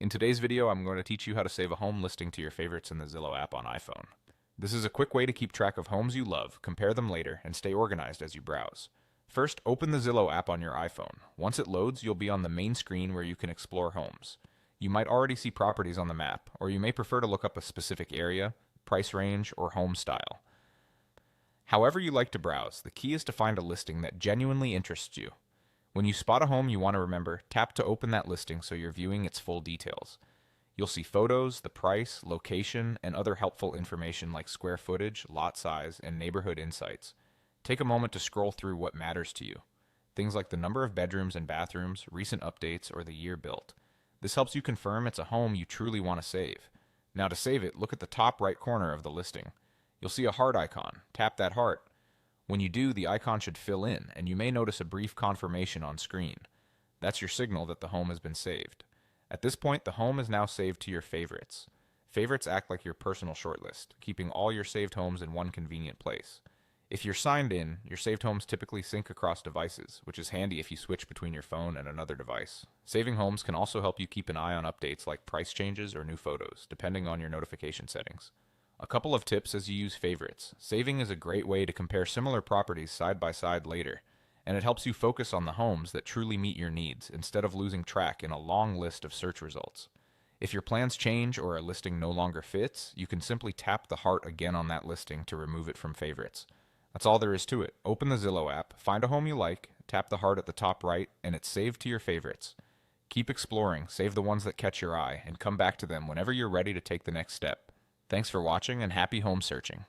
In today's video, I'm going to teach you how to save a home listing to your favorites in the Zillow app on iPhone. This is a quick way to keep track of homes you love, compare them later, and stay organized as you browse. First, open the Zillow app on your iPhone. Once it loads, you'll be on the main screen where you can explore homes. You might already see properties on the map, or you may prefer to look up a specific area, price range, or home style. However you like to browse, the key is to find a listing that genuinely interests you. When you spot a home you want to remember, tap to open that listing so you're viewing its full details. You'll see photos, the price, location, and other helpful information like square footage, lot size, and neighborhood insights. Take a moment to scroll through what matters to you. Things like the number of bedrooms and bathrooms, recent updates, or the year built. This helps you confirm it's a home you truly want to save. Now to save it, look at the top right corner of the listing. You'll see a heart icon. Tap that heart. When you do, the icon should fill in, and you may notice a brief confirmation on screen. That's your signal that the home has been saved. At this point, the home is now saved to your favorites. Favorites act like your personal shortlist, keeping all your saved homes in one convenient place. If you're signed in, your saved homes typically sync across devices, which is handy if you switch between your phone and another device. Saving homes can also help you keep an eye on updates like price changes or new photos, depending on your notification settings. A couple of tips as you use favorites. Saving is a great way to compare similar properties side by side later, and it helps you focus on the homes that truly meet your needs instead of losing track in a long list of search results. If your plans change or a listing no longer fits, you can simply tap the heart again on that listing to remove it from favorites. That's all there is to it. Open the Zillow app, find a home you like, tap the heart at the top right, and it's saved to your favorites. Keep exploring, save the ones that catch your eye, and come back to them whenever you're ready to take the next step. Thanks for watching and happy home searching.